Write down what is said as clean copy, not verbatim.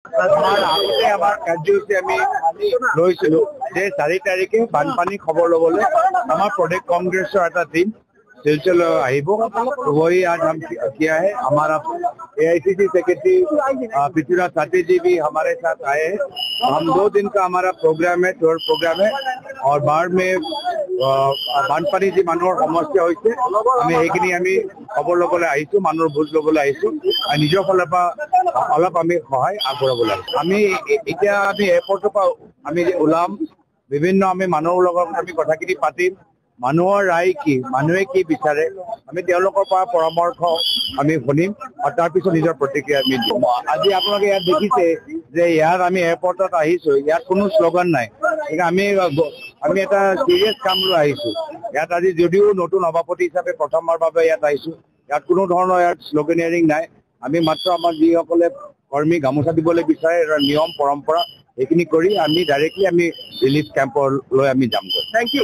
আগতে আমাৰ কাৰ্যসূচী আমি লৈছিলো যে 4 তাৰিখে বানপানী খবৰ ল'বলৈ আমাৰ प्रदेश कांग्रेस का टीम सिलसिला आहिबो। वही आज हम किया है। हमारा AICC सेक्रेटरी पृथ्वीराज साथी जी भी हमारे साथ आए हैं। हम 2 दिन का हमारा प्रोग्राम है, टूर प्रोग्राम है और बाढ़ में বানপানী जी মানুহৰ সমস্যা হৈছে আমি এইখিনি আমি খবৰ ল'বলৈ আহিছো, মানুহৰ বুজ ল'বলৈ আহিছো আৰু নিজৰ ফালৰ পৰা অলপ আমি সহায় আগবঢ়াবলৈ আমি এতিয়া আমি এয়াৰপৰ্টৰ পৰা আমি ওলাম, বিভিন্ন আমি মানুহৰ লগত আমি কথাখিনি পাতিম, মানুহৰ ৰায় কি, মানুহে কি বিচাৰে আমি তেওঁলোকৰ পৰা পৰামৰ্শ আমি শুনিম আৰু তাৰপিছত নিজৰ প্ৰতিক্ৰিয়া আমি দিম। আজি আপোনালোকে ইয়াত দেখিছে যে ইয়াত আমি এয়াৰপৰ্টত আহিছো, ইয়াত কোনো শ্লোগান নাই। আমি এটা সিৰিয়াছ কাম লৈ আহিছো। ইয়াত আজি যদিও নতুন সভাপতি হিচাপে প্ৰথমবাৰ বাবে ইয়াত আহিছো, ইয়াত কোনো ধৰণৰ ইয়াত শ্লোগানিয়াৰিং নাই। আমি মাত্ৰ আমাৰ যিসকলে কৰ্মী গামোচা দিবলৈ বিচাৰে নিয়ম পৰম্পৰা এইখিনি কৰি আমি ডাইৰেক্টলি আমি ৰিলিফ কেম্পলৈ আমি যাম। Thank U.